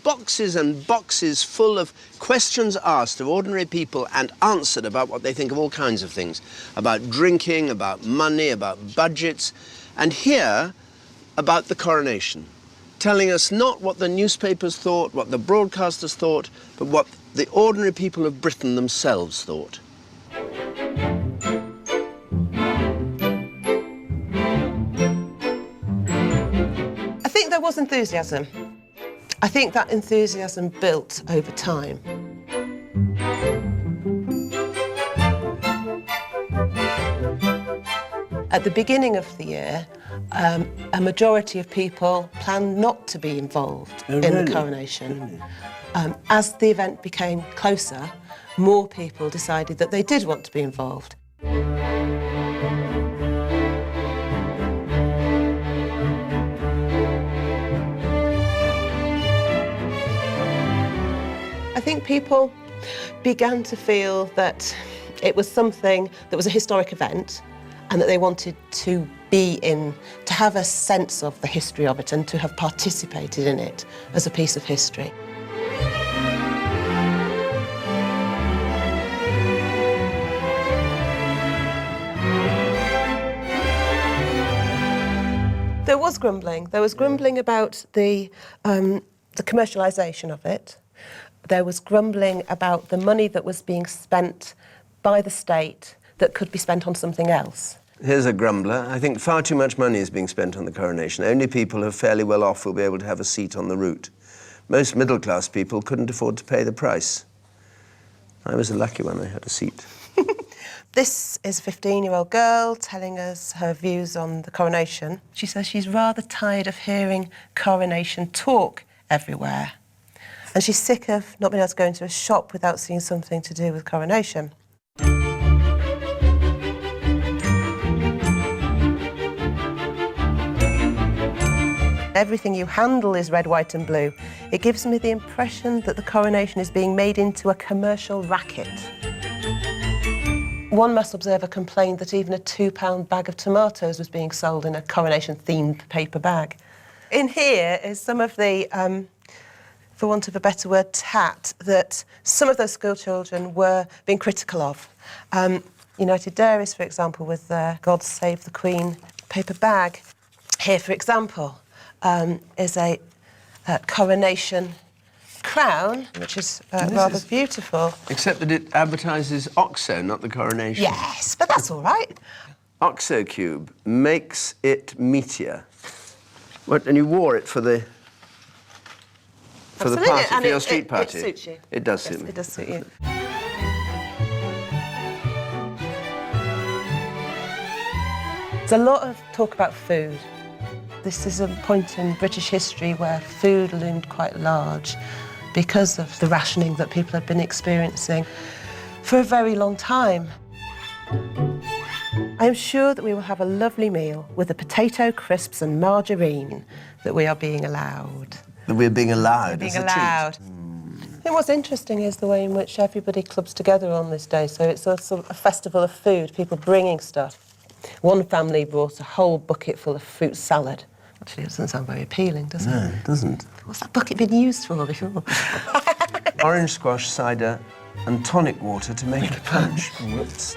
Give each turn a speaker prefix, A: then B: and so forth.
A: Boxes and boxes full of questions asked of ordinary people and answered about what they think of all kinds of things. About drinking, about money, about budgets. And here, about the coronation. Telling us not what the newspapers thought, what the broadcasters thought, but what the ordinary people of Britain themselves thought.
B: I think there was enthusiasm. I think that enthusiasm built over time. At the beginning of the year, a majority of people planned not to be involved in the coronation. As the event became closer, more people decided that they did want to be involved. I think people began to feel that it was something that was a historic event and that they wanted to be in, to have a sense of the history of it and to have participated in it as a piece of history. There was grumbling. There was grumbling about the commercialisation of it. There was grumbling about the money that was being spent by the state that could be spent on something else.
A: Here's a grumbler. I think far too much money is being spent on the coronation. Only people who are fairly well off will be able to have a seat on the route. Most middle-class people couldn't afford to pay the price. I was a lucky one, I had a seat.
B: This is a 15-year-old girl telling us her views on the coronation. She says she's rather tired of hearing coronation talk everywhere. And she's sick of not being able to go into a shop without seeing something to do with coronation. Everything you handle is red, white and blue. It gives me the impression that the coronation is being made into a commercial racket. One mass observer complained that even a £2 bag of tomatoes was being sold in a coronation-themed paper bag. In here is some of the, for want of a better word, tat that some of those school children were being critical of. United Dairies, for example, with their God Save the Queen paper bag. Here, for example, is a coronation crown, which is rather beautiful.
A: Except that it advertises OXO, not the coronation.
B: Yes, but that's all right.
A: OXO Cube makes it meatier. What, and you wore it for the
B: Absolutely.
A: party,
B: and
A: for your street party?
B: It suits you.
A: It does suit me.
B: It does suit you. There's a lot of talk about food. This is a point in British history where food loomed quite large because of the rationing that people had been experiencing for a very long time. I am sure that we will have a lovely meal with the potato crisps and margarine that we are being allowed.
A: That we're being allowed.
B: Being allowed. What's interesting is the way in which everybody clubs together on this day. So it's a sort of a festival of food, people bringing stuff. One family brought a whole bucket full of fruit salad. Actually, it doesn't sound very appealing, does it?
A: No, it doesn't.
B: What's that bucket been used for before?
A: Orange squash cider and tonic water to make a punch. Whoops.